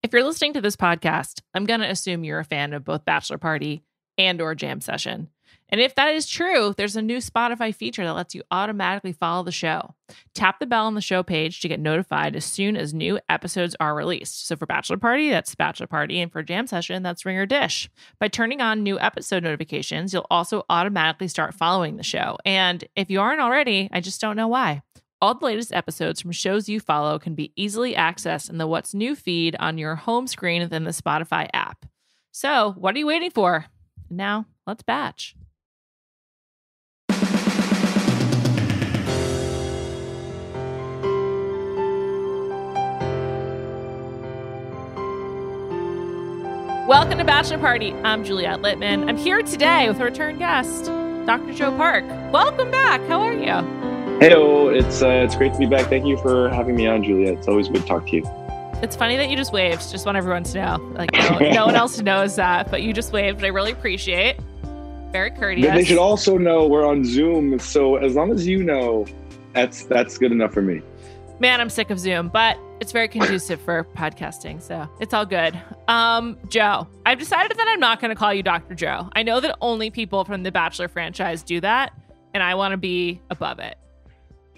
If you're listening to this podcast, I'm going to assume you're a fan of both Bachelor Party and or Jam Session. And if that is true, there's a new Spotify feature that lets you automatically follow the show. Tap the bell on the show page to get notified as soon as new episodes are released. So for Bachelor Party, that's Bachelor Party. And for Jam Session, that's Ring or Dish. By turning on new episode notifications, you'll also automatically start following the show. And if you aren't already, I just don't know why. All the latest episodes from shows you follow can be easily accessed in the What's New feed on your home screen within the Spotify app. So what are you waiting for? Now, let's batch. Welcome to Bachelor Party. I'm Juliet Litman. I'm here today with a return guest, Dr. Joe Park. Welcome back. How are you? Heyo, it's great to be back. Thank you for having me on, Juliet. It's always good to talk to you. It's funny that you just waved. Just want everyone to know. Like, no one else knows that, but you just waved. I really appreciate. Very courteous. They should also know we're on Zoom, so as long as you know, that's good enough for me. Man, I'm sick of Zoom, but it's very conducive for podcasting, so it's all good. Joe, I've decided that I'm not going to call you Dr. Joe. I know that only people from the Bachelor franchise do that, and I want to be above it.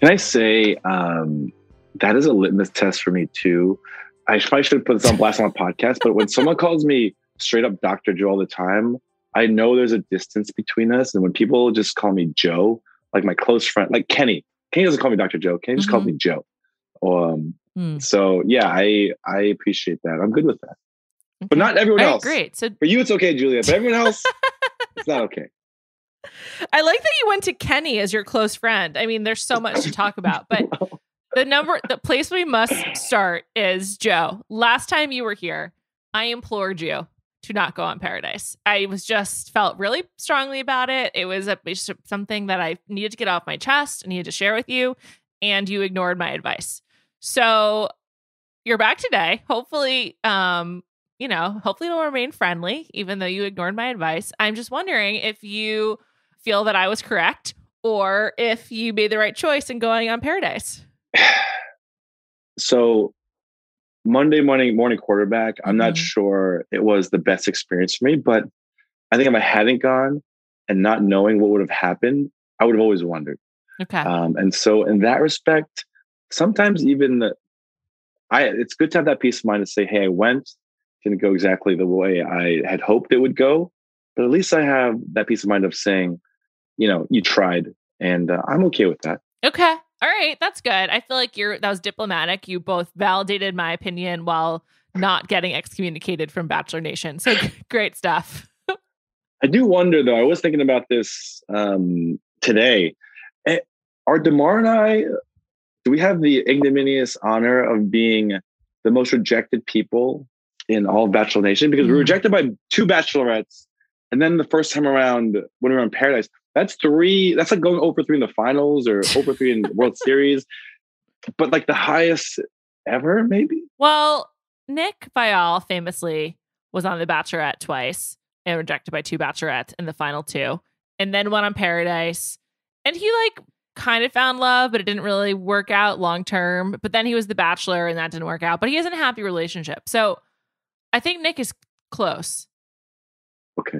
Can I say that is a litmus test for me too? I probably should put this on blast on a podcast, but when someone calls me straight up Dr. Joe all the time, I know there's a distance between us. And when people just call me Joe, like my close friend, like Kenny doesn't call me Dr. Joe. Kenny just calls me Joe. So yeah, I appreciate that. I'm good with that. Okay. But not everyone else. Great. So for you, it's okay, Julia. But everyone else, it's not okay. I like that you went to Kenny as your close friend. I mean, there's so much to talk about, but the place we must start is Joe. Last time you were here, I implored you to not go on Paradise. I felt really strongly about it. It was something that I needed to get off my chest. I needed to share with you, and you ignored my advice. So you're back today. Hopefully, hopefully it'll remain friendly, even though you ignored my advice. I'm just wondering if you feel that I was correct or if you made the right choice in going on Paradise. So Monday morning quarterback, I'm not sure it was the best experience for me, but I think if I hadn't gone and not knowing what would have happened, I would have always wondered. Okay. And so in that respect, sometimes even it's good to have that peace of mind to say, hey, I went, didn't go exactly the way I had hoped it would go, but at least I have that peace of mind of saying, you tried, and I'm okay with that. Okay. All right. That's good. I feel like that was diplomatic. You both validated my opinion while not getting excommunicated from Bachelor Nation. So great stuff. I do wonder, though, I was thinking about this today. Are Damar and I, do we have the ignominious honor of being the most rejected people in all of Bachelor Nation? Because we were rejected by 2 bachelorettes. And then the first time around when we were in Paradise, that's 3. That's like going over 3 in the finals or over 3 in the World Series. But like the highest ever, maybe? Well, Nick Viall famously was on The Bachelorette twice and rejected by 2 bachelorettes in the final 2. And then went on Paradise. And he kind of found love, but it didn't really work out long term. But then he was The Bachelor and that didn't work out. But he has a happy relationship. So I think Nick is close. Okay.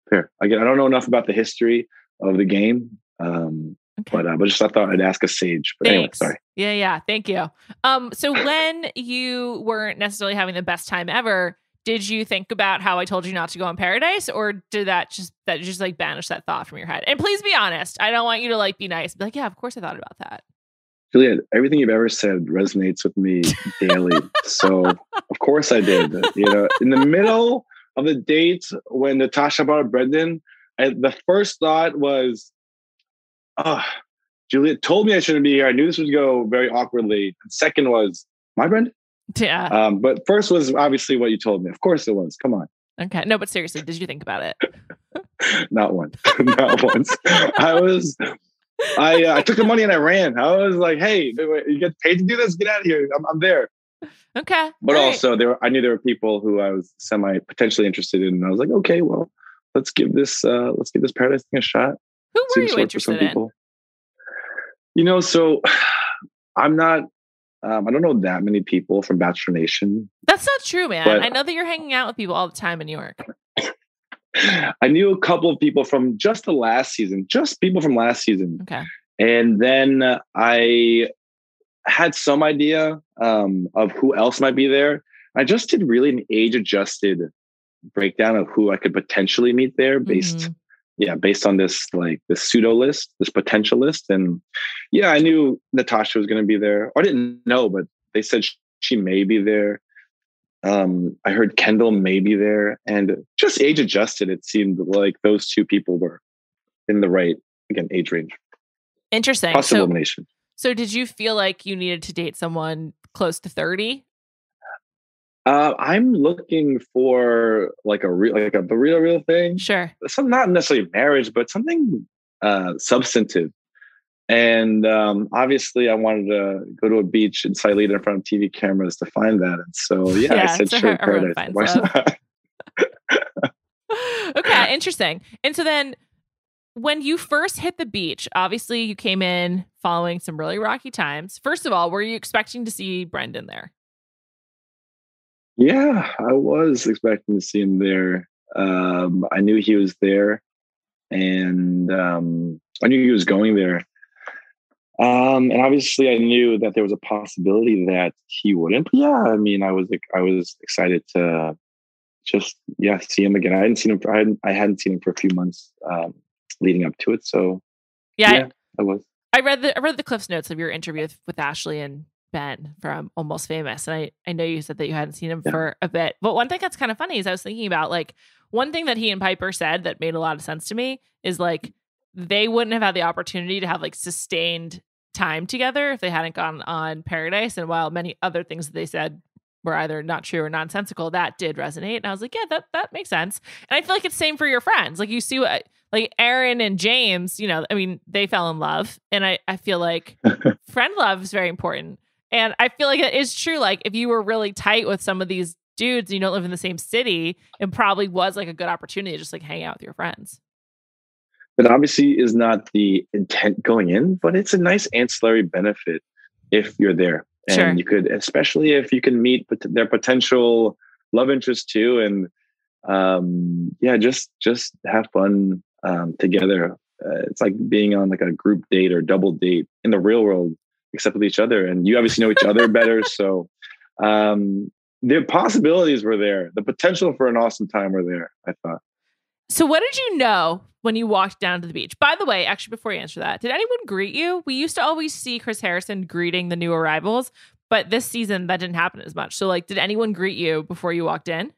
Fair. Again, I don't know enough about the history of the game, but just I thought I'd ask a sage. But anyway, sorry. Yeah. Thank you. So when you weren't necessarily having the best time ever, did you think about how I told you not to go on Paradise, or did that just banish that thought from your head? And please be honest. I don't want you to be nice. Be like, yeah, of course I thought about that. Juliet, everything you've ever said resonates with me daily. So of course I did. In the middle of the date when Natasha brought up Brendan, the first thought was, Juliet told me I shouldn't be here. I knew this would go very awkwardly. And second was, my Brendan? Yeah. But first was obviously what you told me. Of course it was. Come on. Okay. No, but seriously, did you think about it? Not once. Not once. I took the money and I ran. I was like, hey, you get paid to do this? Get out of here. I'm there. Okay. But also I knew there were people who I was potentially interested in. And I was like, okay, well, let's give this Paradise thing a shot. Who were you interested in? So I'm not I don't know that many people from Bachelor Nation. That's not true, man. But I know that you're hanging out with people all the time in New York. I knew a couple of people from just the last season, just people from last season. Okay. And then I had some idea of who else might be there. I just did really an age-adjusted breakdown of who I could potentially meet there based on this pseudo list, this potential list. And yeah, I knew Natasha was going to be there. I didn't know, but they said she may be there. I heard Kendall may be there, and just age adjusted, it seemed like those two people were in the right, again, age range. Interesting. Possible elimination. So did you feel like you needed to date someone close to 30? I'm looking for like the real thing. Sure. Some, not necessarily marriage, but something substantive. And obviously, I wanted to go to a beach in Silene in front of TV cameras to find that. And so, I said, sure, paradise. Why not? Okay, interesting. And so then, when you first hit the beach, obviously you came in following some really rocky times. First of all, were you expecting to see Brendan there? Yeah, I was expecting to see him there. I knew he was there, and I knew he was going there. And obviously, I knew that there was a possibility that he wouldn't. But yeah, I mean, I was excited to just see him again. I hadn't seen him. I hadn't seen him for a few months leading up to it. So yeah, I was. I read the Cliff's Notes of your interview with Ashley and Ben from Almost Famous, and I know you said that you hadn't seen him for a bit. But one thing that's kind of funny is I was thinking about like one thing that he and Piper said that made a lot of sense to me is like they wouldn't have had the opportunity to have like sustained time together if they hadn't gone on Paradise. And while many other things that they said were either not true or nonsensical, that did resonate. And I was like, yeah, that makes sense. And I feel like it's same for your friends. Like you see what like Aaron and James, you know, I mean, they fell in love. And I feel like friend love is very important. And I feel like it is true. Like if you were really tight with some of these dudes and you don't live in the same city, it probably was like a good opportunity to just like hang out with your friends. That obviously is not the intent going in, but it's a nice ancillary benefit if you're there. And you could, especially if you can meet their potential love interest too. And just have fun together. It's like being on like a group date or double date in the real world, except with each other. And you obviously know each other better. So the possibilities were there. The potential for an awesome time were there, I thought. So what did you know when you walked down to the beach? By the way, actually, before you answer that, did anyone greet you? We used to always see Chris Harrison greeting the new arrivals, but this season that didn't happen as much. So like, did anyone greet you before you walked in?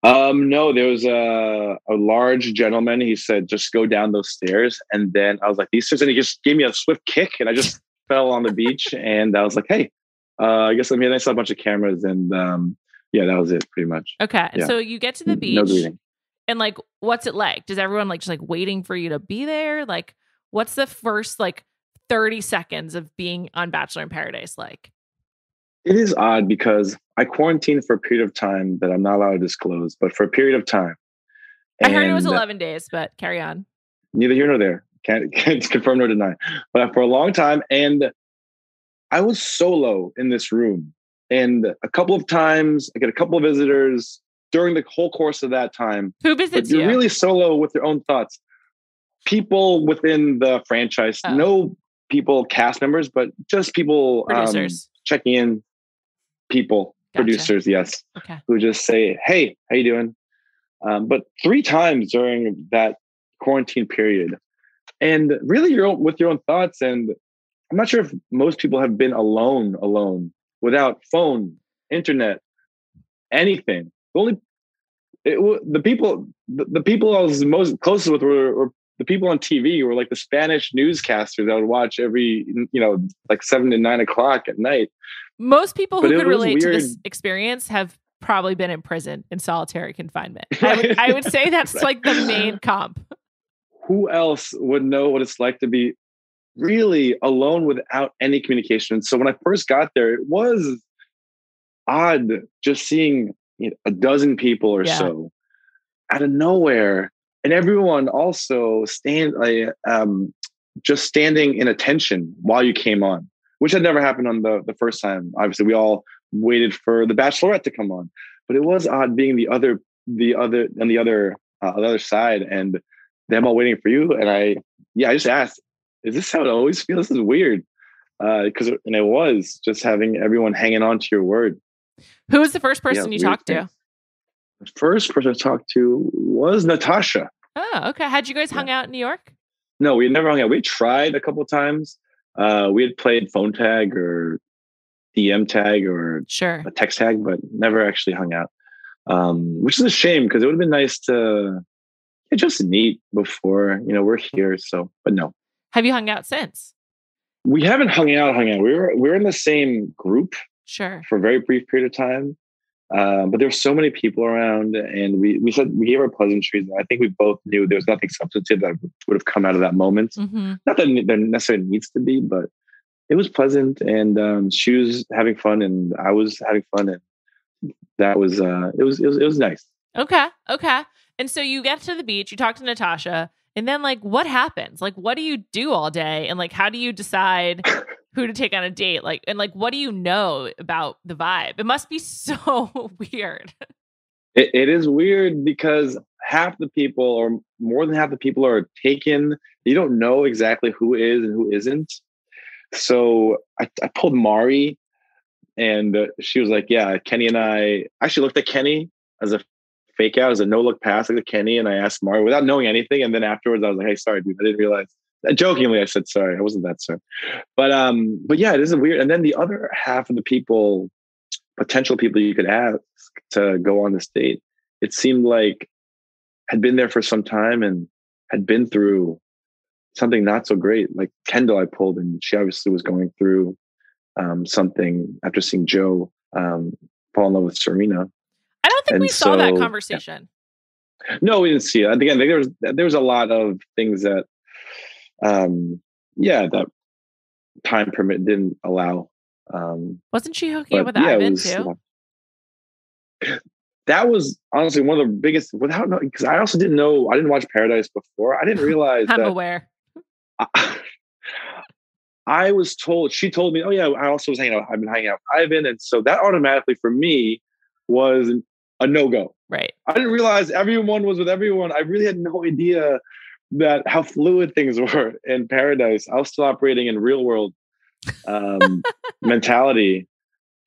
No, there was a large gentleman. He said, just go down those stairs. And then I was like, these stairs, and he just gave me a swift kick and I just fell on the beach. And I was like, hey, I guess I saw a bunch of cameras and that was it pretty much. Okay. Yeah. So you get to the beach. No greeting. And like, what's it like? Does everyone like just like waiting for you to be there? Like, what's the first like 30 seconds of being on Bachelor in Paradise like? It is odd because I quarantined for a period of time that I'm not allowed to disclose, but for a period of time. I heard it was 11 days, but carry on. Neither here nor there. Can't confirm nor deny. But for a long time, and I was solo in this room. And a couple of times, I get a couple of visitors during the whole course of that time. Who visits you? You're really solo with your own thoughts. People within the franchise, no people, cast members, but just people checking in. People, gotcha. Producers, yes, who just say, "Hey, how you doing?" But 3 times during that quarantine period, and really you're with your own thoughts. And I'm not sure if most people have been alone without phone, internet, anything. The people I was most closest with were the people on TV, were like the Spanish newscasters that I would watch every, like 7 to 9 o'clock at night. Most people who could relate to this experience have probably been in prison in solitary confinement. I would say that's right. Like the main comp. Who else would know what it's like to be really alone without any communication? So when I first got there, it was odd just seeing a dozen people or so out of nowhere, and everyone also just standing in attention while you came on. which had never happened on the first time. Obviously, we all waited for the Bachelorette to come on, but it was odd being on the other side, and them all waiting for you. And I just asked, "Is this how it always feels? This is weird." And it was just having everyone hanging on to your word. Who was the first person you talked to? The first person I talked to was Natasha. Oh, okay. Had you guys hung out in New York? No, we had never hung out. We tried a couple of times. We had played phone tag or DM tag or a text tag, but never actually hung out. Which is a shame because it would have been nice to just meet before, we're here. So, but no. Have you hung out since? We haven't hung out. We were in the same group for a very brief period of time. But there were so many people around, and we said we gave our pleasantries, and I think we both knew there was nothing substantive that would have come out of that moment. Mm-hmm. Not that there necessarily needs to be, but it was pleasant, and she was having fun, and I was having fun, and that was it was nice. Okay. And so you get to the beach, you talk to Natasha, and then what happens? What do you do all day, and how do you decide who to take on a date? What do you know about the vibe? It must be so weird. It is weird because half the people, or more than half the people, are taken. You don't know exactly who is and who isn't. So I pulled Mari, and she was like, "Yeah, Kenny and I." Actually looked at Kenny as a fake out, as a no look pass, like the Kenny, and I asked Mari without knowing anything. And then afterwards, I was like, "Hey, sorry, dude, I didn't realize." Jokingly, I said sorry. I wasn't that sorry, but yeah, it is weird. And then the other half of the people, potential people you could ask to go on this date, it seemed like had been there for some time and had been through something not so great. Like Kendall, I pulled, and she obviously was going through something after seeing Joe fall in love with Serena. I don't think we saw that conversation. Yeah. No, we didn't see it. Again, there was a lot of things that. That time permit didn't allow. Wasn't she hooking up with Ivan too? That was honestly one of the biggest, without knowing, because I also didn't know. I didn't watch Paradise before. I didn't realize. I'm aware. I was told. She told me, "Oh yeah, I also was hanging out. I've been hanging out with Ivan," and so that automatically for me was a no-go. Right. I didn't realize everyone was with everyone. I really had no idea that how fluid things were in Paradise. I was still operating in real world mentality.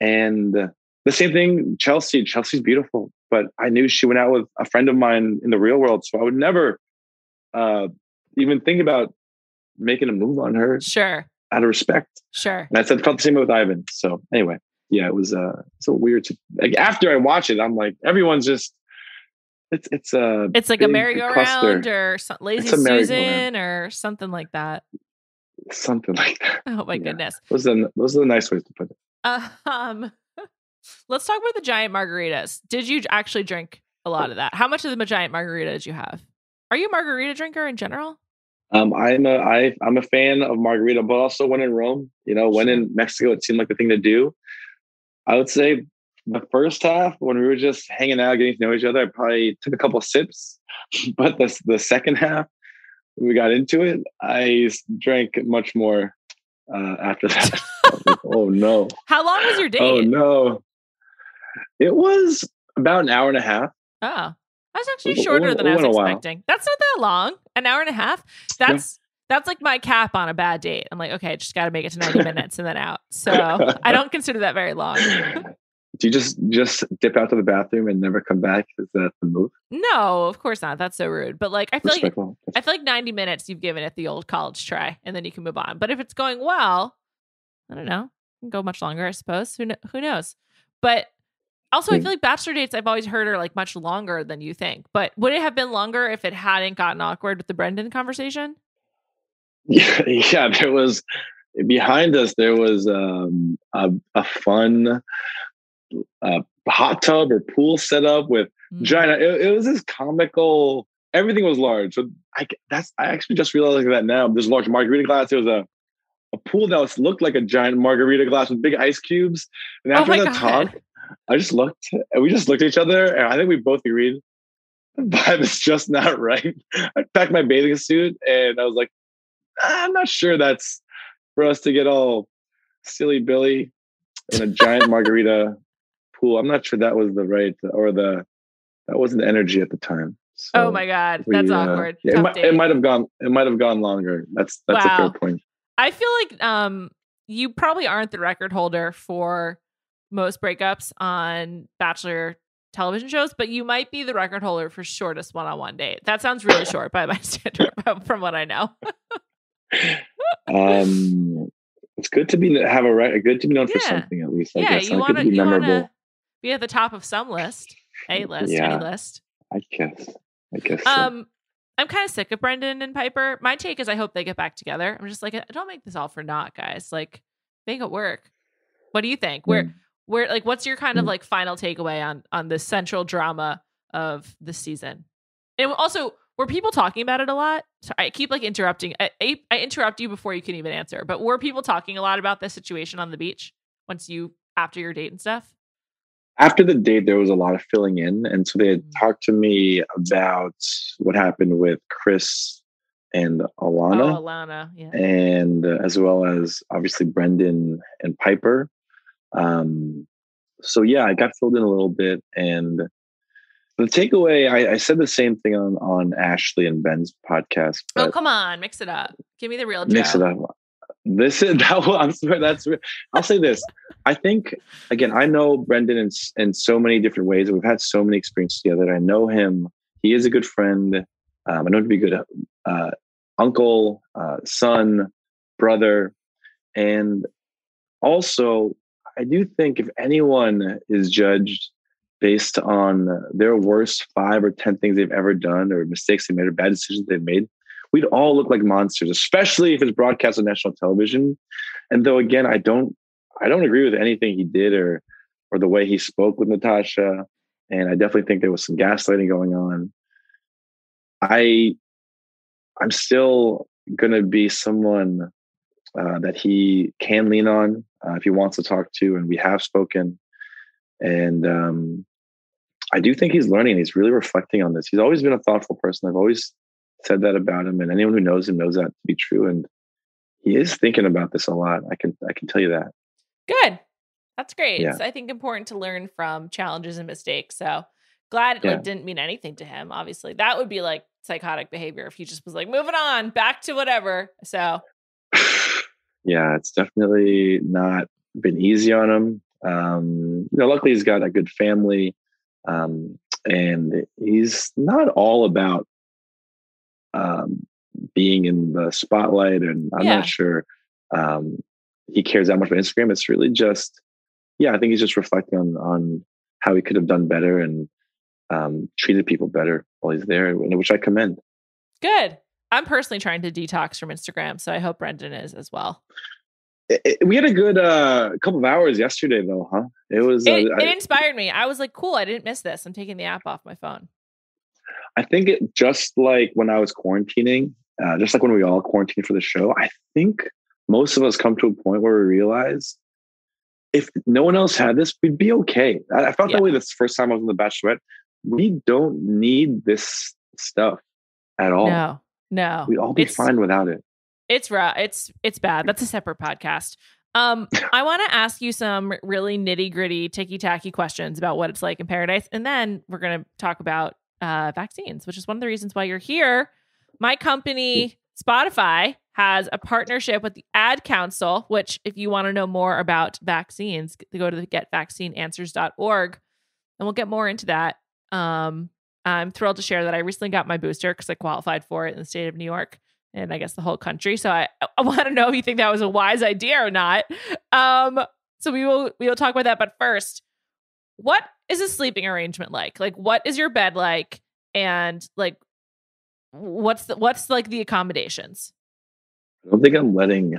And the same thing, Chelsea's beautiful, but I knew she went out with a friend of mine in the real world. So I would never even think about making a move on her. Sure. Out of respect. Sure. And I felt the same way with Ivan. So anyway, yeah, it was so weird. After I watch it, I'm like, everyone's just, it's like a merry-go-round or lazy Susan or something like that. Something like that. Oh my goodness. Those are the nice ways to put it. Let's talk about the giant margaritas. Did you actually drink a lot of that? How much of the giant margarita did you have? Are you a margarita drinker in general? I'm a fan of margarita, but also when in Rome, when in Mexico, it seemed like the thing to do. I would say the first half, when we were just hanging out, getting to know each other, I probably took a couple of sips. But the second half, when we got into it, I drank much more after that. Like, oh no! How long was your date? Oh no! It was about an hour and a half. Oh, that's actually shorter than I was expecting. That's not that long. An hour and a half. That's like my cap on a bad date. I'm like, okay, just got to make it to 90 minutes and then out. So I don't consider that very long. Do you just dip out to the bathroom and never come back? Is that the move? No, of course not. That's so rude. But I feel like 90 minutes you've given it the old college try, and then you can move on. But if it's going well, I don't know. You can go much longer, I suppose. Who knows? But also, I feel like bachelor dates I've always heard are much longer than you think. But would it have been longer if it hadn't gotten awkward with the Brendan conversation? Yeah, there was behind us. There was a fun. Hot tub or pool set up with giant. It was this comical. Everything was large. So I actually just realized that now. There's a large margarita glass. There was a pool that looked like a giant margarita glass with big ice cubes. And after that talk, we just looked at each other, and I think we both agreed the vibe is just not right. I packed my bathing suit, and I was like, I'm not sure that's for us to get all silly Billy in a giant margarita pool. I'm not sure that was the right that wasn't the energy at the time. Oh So my God, that's awkward. yeah, Tough date. it might have gone longer. That's a fair Wow. point. I feel like you probably aren't the record holder for most breakups on Bachelor television shows, but you might be the record holder for shortest one-on-one date. That sounds really short by my standard, from what I know. It's good to be good to be known for something at least. I guess you good to be memorable. Be at the top of some list, any list. I guess. So. I'm kind of sick of Brendan and Piper. My take is I hope they get back together. I'm just like, don't make this all for naught, guys. Like, make it work. What do you think? Where like, what's your kind of like final takeaway on the central drama of the season? And also, were people talking about it a lot? Sorry, I keep like interrupting. I interrupt you before you can even answer. But were people talking a lot about this situation on the beach after your date and stuff? After the date, there was a lot of filling in. And so they had talked to me about what happened with Chris and Alana. Oh, Alana, yeah. And as well as obviously Brendan and Piper. So yeah, I got filled in a little bit. And the takeaway, I said the same thing on Ashley and Ben's podcast. Oh, come on, mix it up. Give me the real Joe. Mix it up. I'm sorry. I'll say this. I think, again, I know Brendan in so many different ways. We've had so many experiences together. I know him. He is a good friend. I know him to be a good uncle, son, brother. And also, I do think if anyone is judged based on their worst 5 or 10 things they've ever done or mistakes they made or bad decisions they've made, we'd all look like monsters, especially if it's broadcast on national television. And though, again, I don't agree with anything he did or the way he spoke with Natasha. And I definitely think there was some gaslighting going on. I'm still going to be someone that he can lean on if he wants to talk to, and we have spoken. And I do think he's learning. He's really reflecting on this. He's always been a thoughtful person. I've always said that about him, and anyone who knows him knows that to be true. And he is thinking about this a lot. I can tell you that. Good. That's great. Yeah. It's, I think, important to learn from challenges and mistakes. So glad it didn't mean anything to him. Obviously, that would be like psychotic behavior if he just was like, moving on, back to whatever. So yeah, it's definitely not been easy on him. Luckily he's got a good family, and he's not all about being in the spotlight. And I'm not sure he cares that much about Instagram. It's really just, I think he's just reflecting on how he could have done better and treated people better while he's there, which I commend. Good. I'm personally trying to detox from Instagram, so I hope Brendan is as well. We had a good couple of hours yesterday, though, huh? It inspired me. I was like, cool, I didn't miss this. I'm taking the app off my phone. I think just like when I was quarantining, just like when we all quarantined for the show, I think most of us come to a point where we realize if no one else had this, we'd be okay. I felt that way the first time I was on The Bachelorette. We don't need this stuff at all. No. We'd all be fine without it. It's rough. It's bad. That's a separate podcast. I want to ask you some really nitty-gritty, ticky-tacky questions about what it's like in paradise. And then we're going to talk about vaccines, which is one of the reasons why you're here. My company, Spotify, has a partnership with the Ad Council, which if you want to know more about vaccines, go to the getvaccineanswers.org, and we'll get more into that. I'm thrilled to share that I recently got my booster because I qualified for it in the state of New York and I guess the whole country. So I want to know if you think that was a wise idea or not. So we will talk about that. But first, what is a sleeping arrangement like? Like, what is your bed like? And like, what's like the accommodations? I don't think I'm letting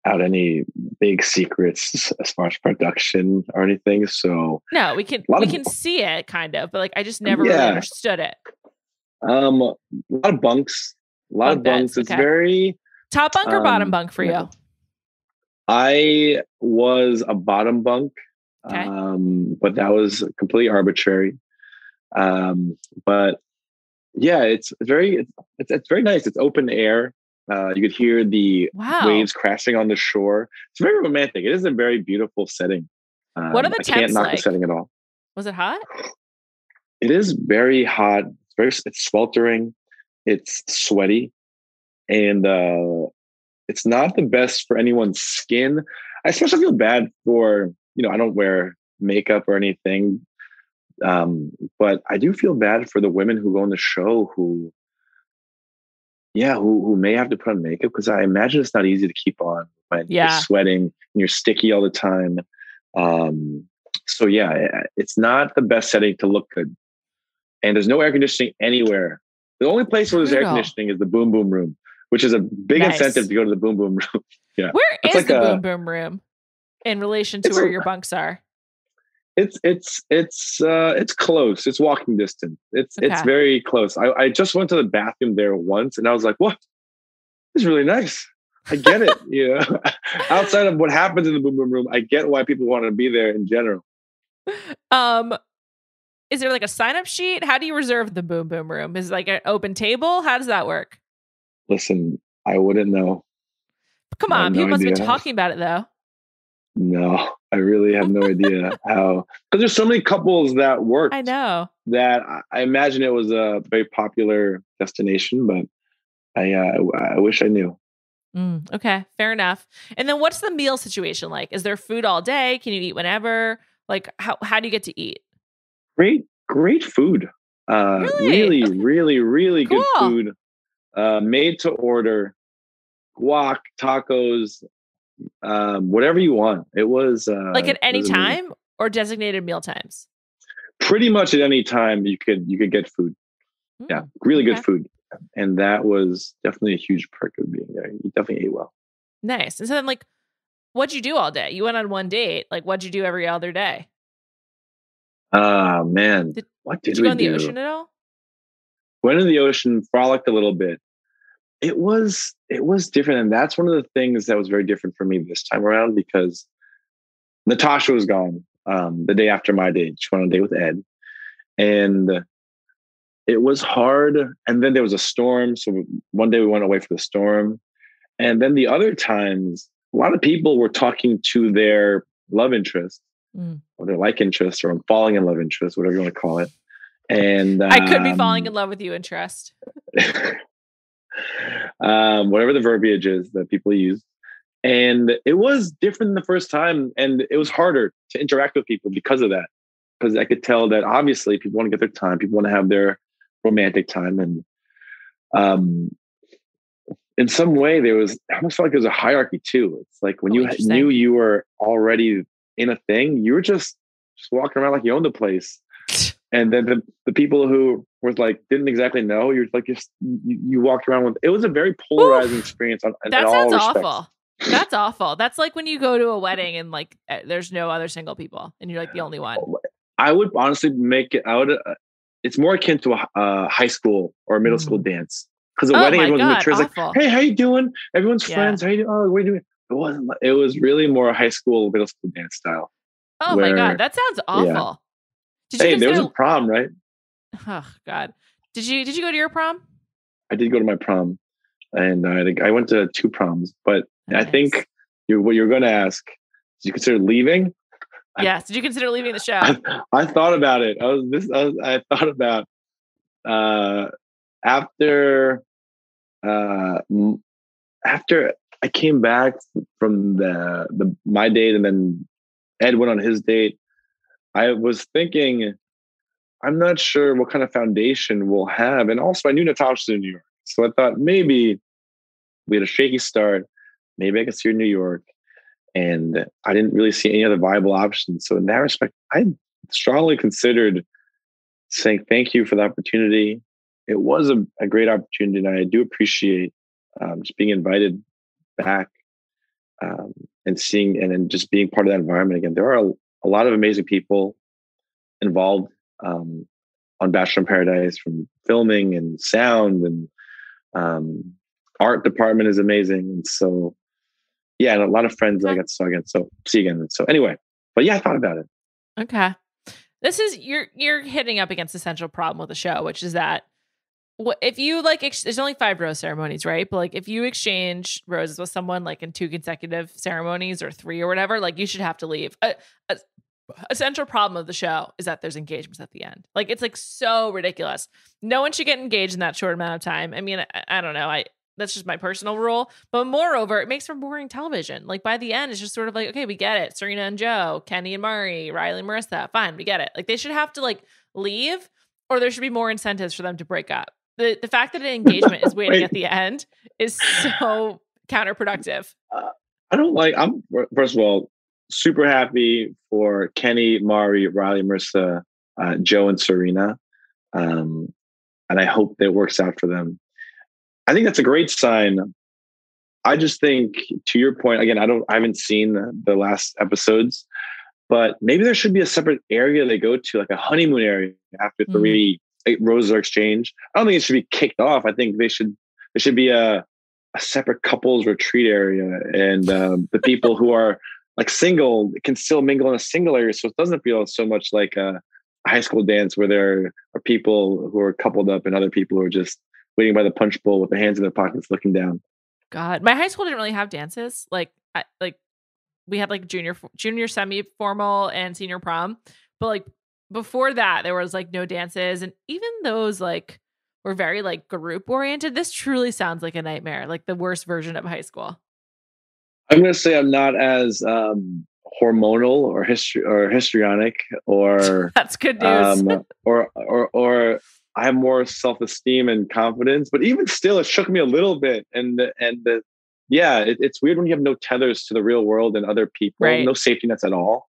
out any big secrets as far as production or anything. So no, we can see it kind of, but like I just never really understood it. A lot of bunks. A lot of bunks. It's very top bunk or bottom bunk for you. I was a bottom bunk, but that was completely arbitrary. But yeah, it's very nice. It's open air. You could hear the Wow. waves crashing on the shore. It's very romantic. It is a very beautiful setting. What are the I can't temps knock the like? setting at all. Was it hot? It is very hot. It's sweltering. It's sweaty, and it's not the best for anyone's skin. I especially feel bad for, I don't wear makeup or anything, but I do feel bad for the women who go on the show who may have to put on makeup, because I imagine it's not easy to keep on when you're sweating and you're sticky all the time. So it's not the best setting to look good. And there's no air conditioning anywhere. The only place where there's air conditioning is the boom boom room, which is a big incentive to go to the boom boom room. Yeah. Where is the boom boom room in relation to where your bunks are? It's close. It's walking distance. It's very close. I just went to the bathroom there once and I was like, what? This is really nice. I get it. Outside of what happens in the boom boom room, I get why people want to be there in general. Is there like a sign up sheet? How do you reserve the boom boom room? Is it like an open table? How does that work? Listen, I wouldn't know. Come on, people must have been talking about it though. No, I really have no idea how. Because there's so many couples that work. I know. That I imagine it was a very popular destination, but I wish I knew. Okay, fair enough. And then what's the meal situation like? Is there food all day? Can you eat whenever? Like how do you get to eat? Great food. Really, really good food. Made to order. Guac, tacos, whatever you want. It was like at any time or designated meal times? Pretty much at any time you could get food. Yeah, really good food. And that was definitely a huge perk of being there. You definitely ate well. Nice. And so then, like, what'd you do all day? You went on one date. Like, what'd you do every other day? Man. What did we do? Did you go in the ocean at all? Went in the ocean, frolicked a little bit. It was different. And that's one of the things that was very different for me this time around, because Natasha was gone the day after my date. She went on a date with Ed. And it was hard. And then there was a storm. So one day we went away for the storm. And then the other times, a lot of people were talking to their love interest or their like interest, or falling in love interest, whatever you want to call it. And I could be falling in love with you interest. Whatever the verbiage is that people use. And it was different than the first time. And it was harder to interact with people because of that. Because I could tell that obviously people want to get their time. People want to have their romantic time. And in some way, I almost felt like there was a hierarchy too. It's like when you knew you were already in a thing, you were just walking around like you owned the place. And then the people who were like, didn't exactly know, you're like, you walked around with, it was a very polarizing experience. That sounds awful. That's awful. That's like when you go to a wedding and like, there's no other single people and you're like the only one. I would honestly make it, it's more akin to a high school or a middle school dance. Because the wedding, everyone's mature. It's like, hey, how you doing? Everyone's friends. How you doing? Oh, what are you doing? It was really more high school, middle school dance style. Oh my God. That sounds awful. Yeah. There was a prom, right? Oh God. Did you go to your prom? I did go to my prom, and I went to 2 proms. But nice. I think what you're going to ask, did you consider leaving? Yes. Did you consider leaving the show? I thought about it. I thought about after I came back from my date, and then Ed went on his date. I was thinking, I'm not sure what kind of foundation we'll have. And also I knew Natasha's in New York. So I thought maybe we had a shaky start. Maybe I could see her in New York. And I didn't really see any other viable options. So in that respect, I strongly considered saying thank you for the opportunity. It was a great opportunity. And I do appreciate just being invited back and seeing and just being part of that environment again. There are a lot of amazing people involved on Bachelor in Paradise, from filming and sound, and art department is amazing. And so, yeah, and a lot of friends that I got to see again. And so anyway, but yeah, I thought about it. Okay. This is, you're hitting up against the central problem with the show, which is that what if you like there's only 5 rose ceremonies, right? But like if you exchange roses with someone like in 2 consecutive ceremonies or 3 or whatever, like you should have to leave. A central problem of the show is that there's engagements at the end. Like it's like so ridiculous. No one should get engaged in that short amount of time. I mean, I don't know. That's just my personal rule. But moreover, it makes for boring television. Like by the end, it's just sort of like, okay, we get it. Serena and Joe, Kenny and Mari, Riley and Marissa. Fine, we get it. Like they should have to like leave, or there should be more incentives for them to break up. The fact that an engagement is waiting at the end is so counterproductive. I don't like. I'm first of all super happy for Kenny, Mari, Riley, Marissa, Joe, and Serena, and I hope that it works out for them. I think that's a great sign. I just think, to your point, again, I haven't seen the last episodes, but maybe there should be a separate area they go to, like a honeymoon area after 3 roses are exchanged. I don't think it should be kicked off. I think there should be a separate couples retreat area, and the people who are like single can still mingle in a single area, so it doesn't feel so much like a high school dance where there are people who are coupled up and other people who are just waiting by the punch bowl with their hands in their pockets looking down. God, my high school didn't really have dances. Like we had like junior semi-formal and senior prom, but like before that there was like no dances, and even those like were very like group oriented. This truly sounds like a nightmare, like the worst version of high school. I'm going to say I'm not as hormonal or histrionic or that's good news. or I have more self-esteem and confidence, but even still, it shook me a little bit. It's weird when you have no tethers to the real world and other people, right. No safety nets at all,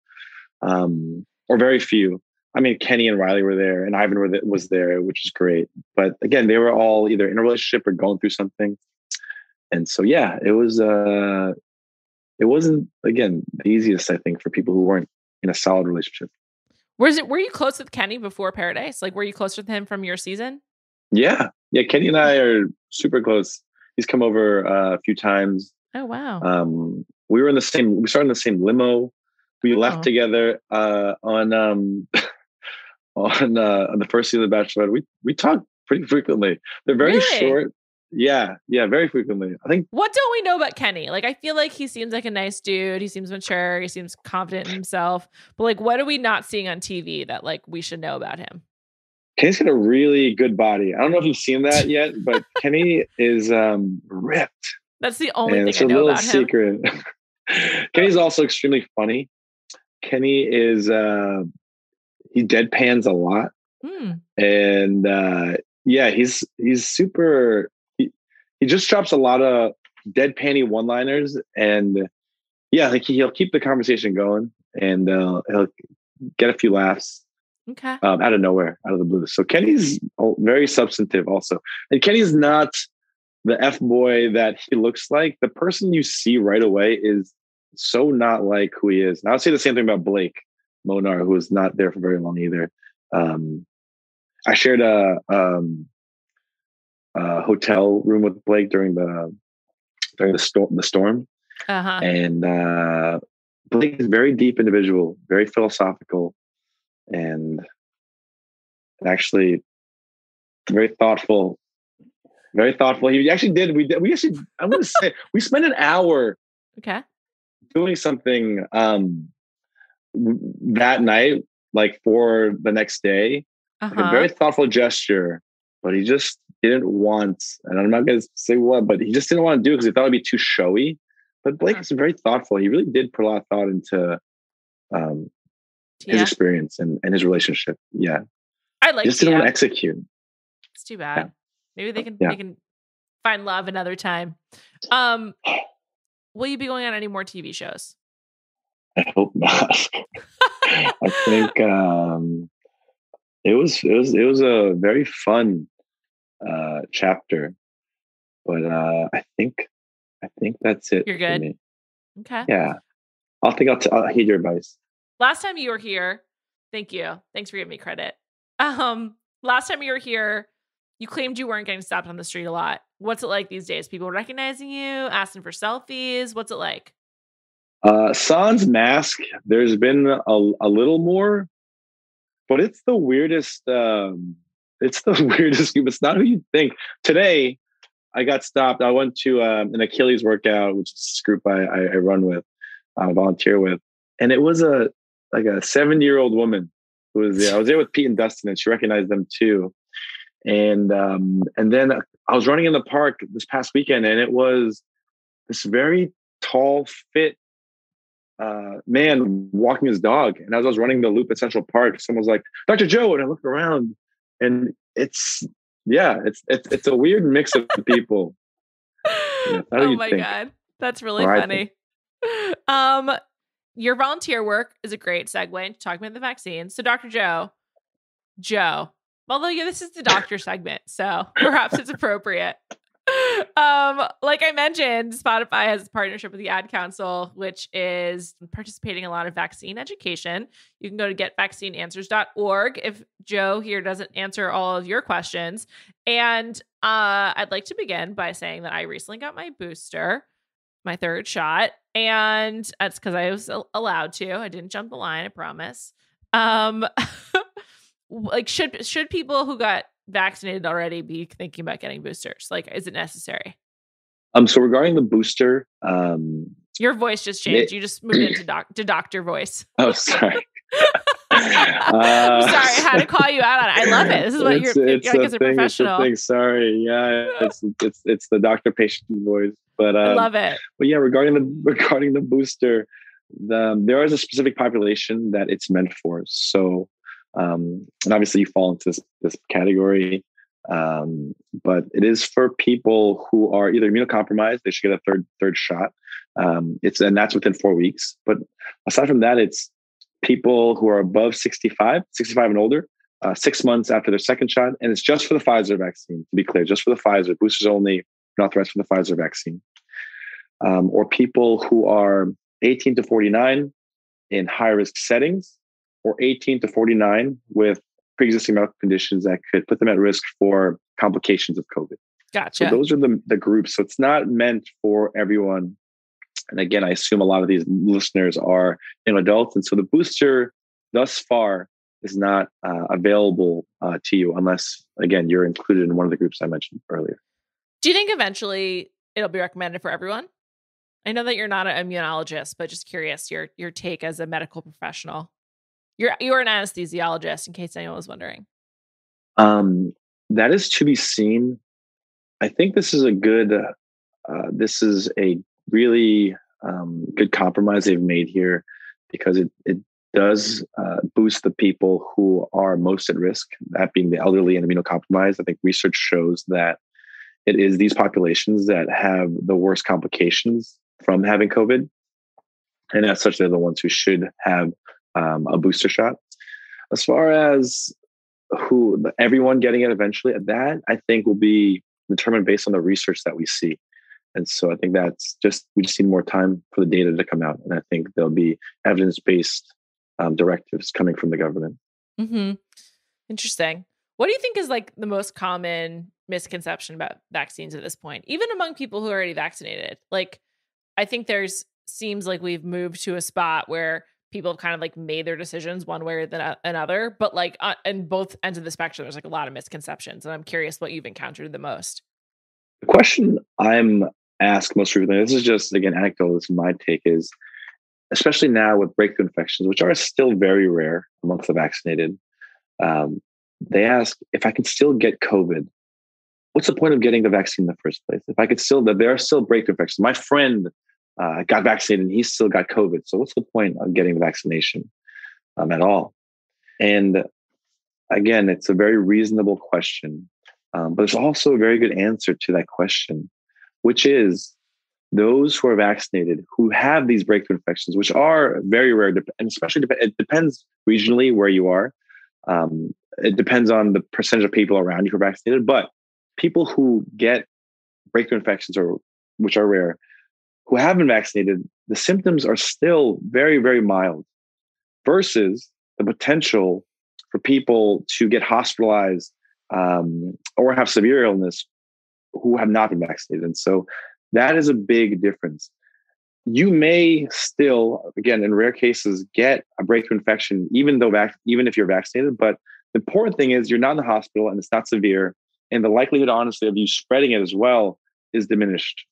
or very few. I mean, Kenny and Riley were there, and Ivan was there, which is great. But again, they were all either in a relationship or going through something, and so it was. It wasn't, again, the easiest, I think, for people who weren't in a solid relationship. Were you close with Kenny before Paradise? Like, were you close with him from your season? Yeah. Kenny and I are super close. He's come over a few times. Oh, wow. We started in the same limo. We left together on the first season of The Bachelor. We talk pretty frequently. They're very short. Yeah, very frequently. I think. What don't we know about Kenny? Like, I feel like he seems like a nice dude. He seems mature. He seems confident in himself. But like, what are we not seeing on TV that like we should know about him? Kenny's got a really good body. I don't know if you've seen that yet, but Kenny is ripped. That's the only thing I know about him. It's a little secret. Kenny's also extremely funny. Kenny is he deadpans a lot, and he's super. He just drops a lot of deadpanny one-liners, and I think he'll keep the conversation going, and he'll get a few laughs. Okay. Out of nowhere, out of the blue. So Kenny's very substantive also. And Kenny's not the F-boy that he looks like. The person you see right away is so not like who he is. And I would say the same thing about Blake Monar, who was not there for very long either. I shared a hotel room with Blake during the storm. Uh-huh. And Blake is a very deep individual, very philosophical, and actually very thoughtful. Very thoughtful. He actually did. I'm going to say we spent an hour doing something that night, like for the next day. Like a very thoughtful gesture, but he just didn't want, and I'm not going to say what, but he just didn't want to do it because he thought it'd be too showy. But Blake is very thoughtful. He really did put a lot of thought into his experience and his relationship. Yeah. I like. He just didn't want to execute. It's too bad. Yeah. Maybe they can find love another time. Will you be going on any more TV shows? I hope not. I think it was a very fun chapter, but I think that's it. You're good. For me. Okay. Yeah, I'll heed your advice. Last time you were here, thank you. Thanks for giving me credit. Last time you were here, you claimed you weren't getting stopped on the street a lot. What's it like these days? People recognizing you, asking for selfies. What's it like? Sans mask, there's been a little more, but it's the weirdest It's the weirdest group. It's not who you think. Today, I got stopped. I went to an Achilles workout, which is a group I run with, volunteer with, and it was a 70-year-old woman who was there. I was there with Pete and Dustin, and she recognized them too. And then I was running in the park this past weekend, and it was this very tall, fit man walking his dog. And as I was running the loop at Central Park, someone was like, "Dr. Joe," and I looked around, and it's a weird mix of people. Oh my God. That's really funny. Your volunteer work is a great segue to talking about the vaccine. So Dr. Joe, although this is the doctor segment, so perhaps it's appropriate. Like I mentioned, Spotify has a partnership with the Ad Council, which is participating in a lot of vaccine education. You can go to getvaccineanswers.org if Joe here doesn't answer all of your questions. And I'd like to begin by saying that I recently got my booster, my third shot, and that's because I was allowed to. I didn't jump the line, I promise. Like should people who got vaccinated already be thinking about getting boosters? Like, is it necessary? So regarding the booster, your voice just changed. You just moved into doctor voice. Oh, sorry. I'm sorry, I had to call you out on it. I love it. This is what you're like as a professional. Sorry, yeah, it's the doctor patient voice. But I love it. But yeah, regarding the booster, there is a specific population that it's meant for. So, and obviously you fall into this category, but it is for people who are either immunocompromised. They should get a third shot. And that's within 4 weeks. But aside from that, it's people who are above 65 and older, 6 months after their second shot. And it's just for the Pfizer vaccine, to be clear, just for the Pfizer. Boosters only, not the rest for the Pfizer vaccine. Or people who are 18 to 49 in high-risk settings, or 18 to 49 with pre-existing medical conditions that could put them at risk for complications of COVID. Gotcha. So those are the groups. So it's not meant for everyone. And again, I assume a lot of these listeners are adults. And so the booster thus far is not available to you unless, again, you're included in one of the groups I mentioned earlier. Do you think eventually it'll be recommended for everyone? I know that you're not an immunologist, but just curious your take as a medical professional. You're an anesthesiologist, in case anyone was wondering. That is to be seen. I think this is a really good compromise they've made here, because it does boost the people who are most at risk, that being the elderly and immunocompromised. I think research shows that it is these populations that have the worst complications from having COVID. And as such, they're the ones who should have a booster shot. As far as everyone getting it eventually, that I think will be determined based on the research that we see. And so I think we just need more time for the data to come out. And I think there'll be evidence-based directives coming from the government. Mm-hmm. Interesting. What do you think is like the most common misconception about vaccines at this point, even among people who are already vaccinated? Like, I think seems like we've moved to a spot where people have kind of like made their decisions one way or another, but like in both ends of the spectrum, there's like a lot of misconceptions. And I'm curious what you've encountered the most. The question I'm asked most frequently, this is just, again, anecdotal, this is my take, is especially now with breakthrough infections, which are still very rare amongst the vaccinated, they ask, if I can still get COVID, what's the point of getting the vaccine in the first place? If I could there are still breakthrough infections. My friend got vaccinated and he still got COVID. So what's the point of getting the vaccination at all? And again, it's a very reasonable question. But there's also a very good answer to that question, which is those who are vaccinated who have these breakthrough infections, which are very rare, and especially it depends regionally where you are. It depends on the percentage of people around you who are vaccinated. But people who get breakthrough infections, which are rare, who have been vaccinated, the symptoms are still very, very mild, versus the potential for people to get hospitalized or have severe illness who have not been vaccinated. And so that is a big difference. You may still, again, in rare cases, get a breakthrough infection, even if you're vaccinated, but The important thing is you're not in the hospital and it's not severe. And the likelihood, honestly, of you spreading it as well is diminished.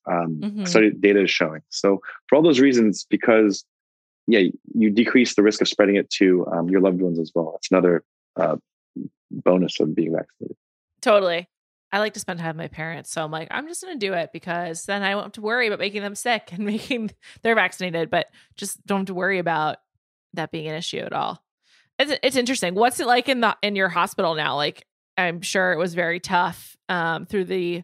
Study data is showing. So for all those reasons, because you decrease the risk of spreading it to your loved ones as well. That's another bonus of being vaccinated. Totally. I like to spend time with my parents. So I'm like, I'm just going to do it because then I won't have to worry about making them sick and making they're vaccinated, but just don't have to worry about that being an issue at all. It's interesting. What's it like in your hospital now? Like, I'm sure it was very tough through the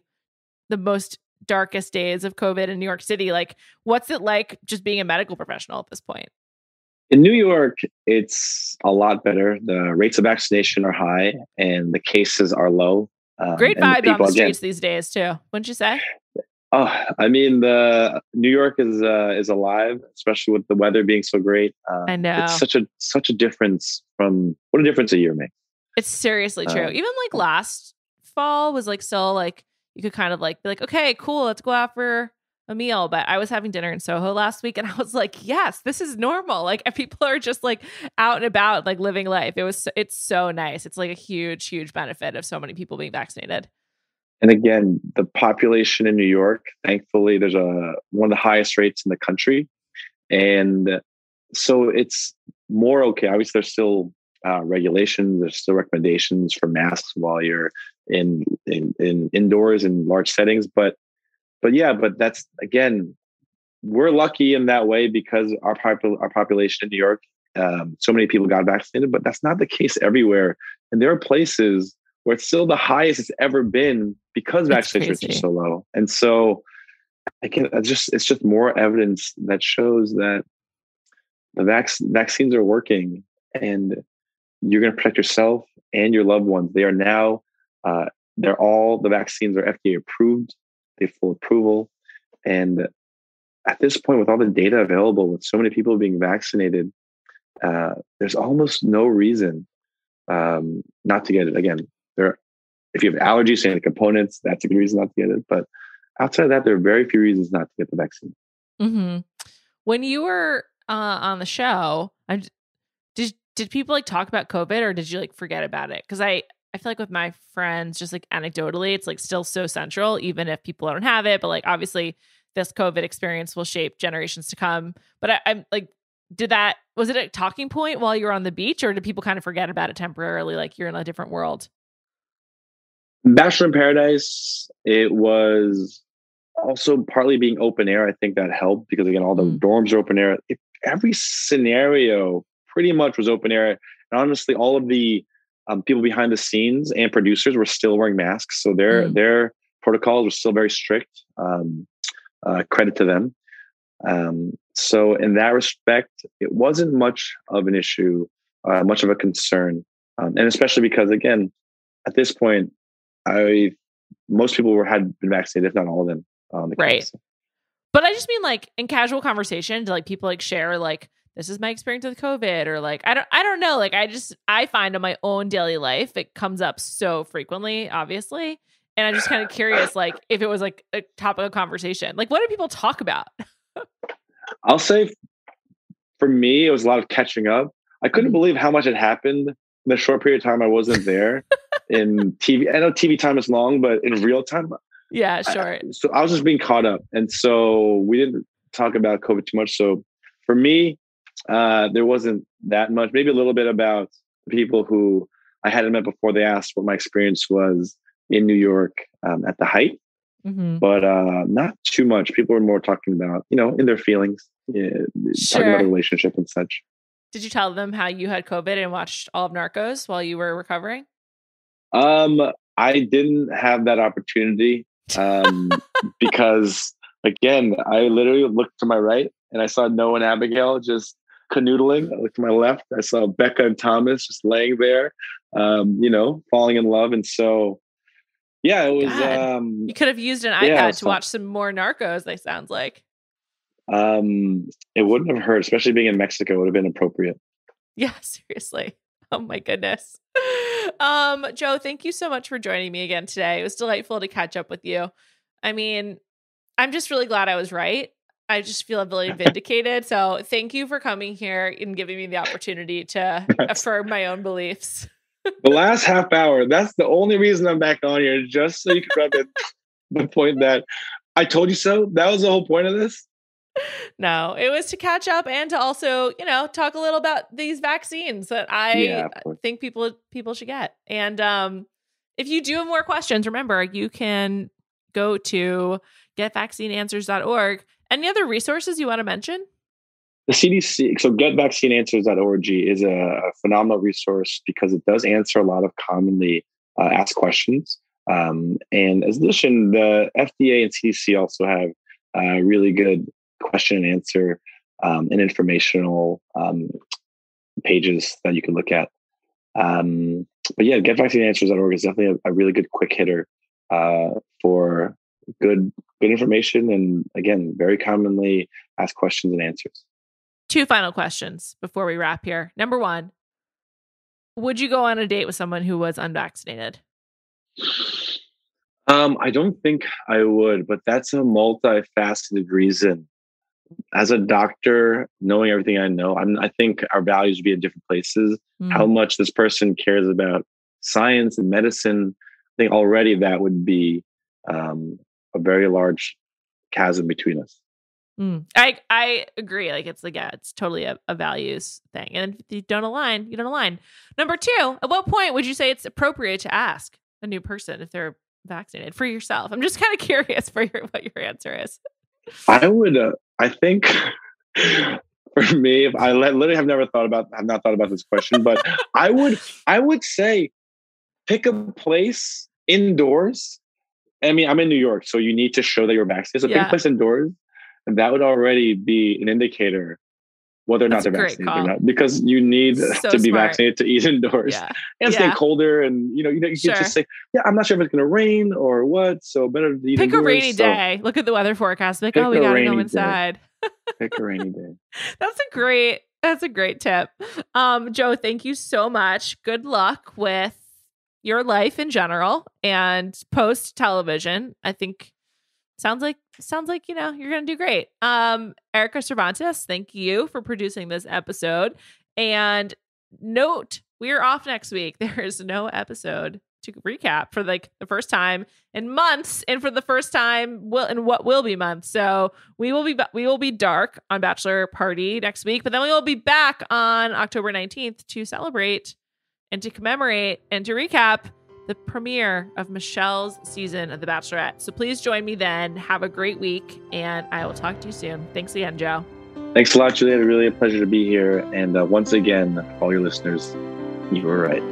most darkest days of COVID in New York City. Like, what's it like just being a medical professional at this point? In New York, it's a lot better. The rates of vaccination are high and the cases are low. Great vibes on the streets these days too, wouldn't you say? Oh, I mean, the New York is alive, especially with the weather being so great. I know it's such a difference from what a difference a year makes. It's seriously true. Even like last fall was like still like you could kind of like be like, okay, cool, let's go out for a meal. But I was having dinner in Soho last week and I was like, yes, this is normal. Like people are just like out and about, like living life. It's so nice. It's like a huge, huge benefit of so many people being vaccinated. And again, the population in New York, thankfully, there's one of the highest rates in the country. And so it's more okay. Obviously, there's still regulations, there's still recommendations for masks while you're in indoors in large settings. But that's, again, we're lucky in that way because our population in New York, so many people got vaccinated, but that's not the case everywhere. And there are places where it's still the highest it's ever been because vaccination rates are so low. And so again, it's just more evidence that shows that the vaccines are working and you're going to protect yourself and your loved ones. They are now, the vaccines are FDA approved. They have full approval. And at this point, with all the data available, with so many people being vaccinated, there's almost no reason not to get it. Again, if you have allergies to any components, that's a good reason not to get it. But outside of that, there are very few reasons not to get the vaccine. Mm-hmm. When you were on the show, did people like talk about COVID or did you like forget about it? Because I feel like with my friends, just like anecdotally, it's like still so central, even if people don't have it. But like obviously, this COVID experience will shape generations to come. But I'm like, was it a talking point while you were on the beach, or did people kind of forget about it temporarily? Like you're in a different world. Bachelor in Paradise, it was also partly being open air. I think that helped because again, all the dorms are open air. Every scenario pretty much was open air. And honestly, all of the people behind the scenes and producers were still wearing masks. So their protocols were still very strict. Credit to them. So in that respect, it wasn't much of an issue, much of a concern. And especially because again, at this point, most people had been vaccinated, if not all of them. Right. Case. But I just mean like in casual conversation, do like people like share like, this is my experience with COVID, or like, I don't know. Like I find in my own daily life, it comes up so frequently, obviously. And I'm just kind of curious, like if it was like a topic of conversation, like what do people talk about? I'll say for me, it was a lot of catching up. I couldn't believe how much had happened in the short period of time I wasn't there. In TV, I know TV time is long, but in real time, yeah, sure. So I was just being caught up, and so we didn't talk about COVID too much. So for me, there wasn't that much. Maybe a little bit about the people who I hadn't met before. They asked what my experience was in New York at the height, but not too much. People were more talking about, in their feelings, talking about the relationship and such. Did you tell them how you had COVID and watched all of Narcos while you were recovering? I didn't have that opportunity because, again, I literally looked to my right and I saw Noah and Abigail just canoodling. I looked to my left. I saw Becca and Thomas just laying there, falling in love. And so, yeah, it was. You could have used an iPad to watch some more Narcos. They sounds like. It wouldn't have hurt, especially being in Mexico. It would have been appropriate. Yeah, seriously. Oh my goodness. Joe, thank you so much for joining me again today. It was delightful to catch up with you. I mean, I'm just really glad I was right. I just feel really vindicated. So thank you for coming here and giving me the opportunity to affirm my own beliefs. The last half hour, that's the only reason I'm back on here, just so you can grab the point that I told you so. That was the whole point of this. No, it was to catch up and to also, talk a little about these vaccines that I think people should get. And if you do have more questions, remember, you can go to getvaccineanswers.org. Any other resources you want to mention? The CDC, so getvaccineanswers.org is a phenomenal resource because it does answer a lot of commonly asked questions. And in addition, the FDA and CDC also have really good question and answer and informational pages that you can look at. But yeah, getvaccineanswers.org is definitely a really good quick hitter for good information and, again, very commonly asked questions and answers. 2 final questions before we wrap here. Number 1, would you go on a date with someone who was unvaccinated? I don't think I would, but that's a multifaceted reason. As a doctor, knowing everything I know, I think our values would be in different places. How much this person cares about science and medicine, I think already that would be a very large chasm between us. I agree. Like it's totally a values thing. And if you don't align, you don't align. Number 2, at what point would you say it's appropriate to ask a new person if they're vaccinated for yourself? I'm just kind of curious for what your answer is. I would, I think for me, if I literally have not thought about this question, but I would say pick a place indoors. I mean, I'm in New York, so you need to show that you're vaccinated. So pick a place indoors. And that would already be an indicator whether or not they're vaccinated or not, because you need to be vaccinated to eat indoors and stay colder. And you can just say, I'm not sure if it's going to rain or what, so better to eat pick indoors. A rainy day. Look at the weather forecast. Like, we gotta go inside. Pick a rainy day. That's a great tip. Joe, thank you so much. Good luck with your life in general and post television. I think sounds like you're gonna do great. Erika Cervantes, thank you for producing this episode. And note, we are off next week. There is no episode to recap for the first time in months, and for the first time in what will be months. So we will be dark on Bachelor Party next week, but then we will be back on October 19th to celebrate and to commemorate and to recap the premiere of Michelle's season of The Bachelorette. So please join me then. Have a great week, and I will talk to you soon. Thanks again, Joe. Thanks a lot, Juliet. Really a pleasure to be here. And once again, for all your listeners, you were right.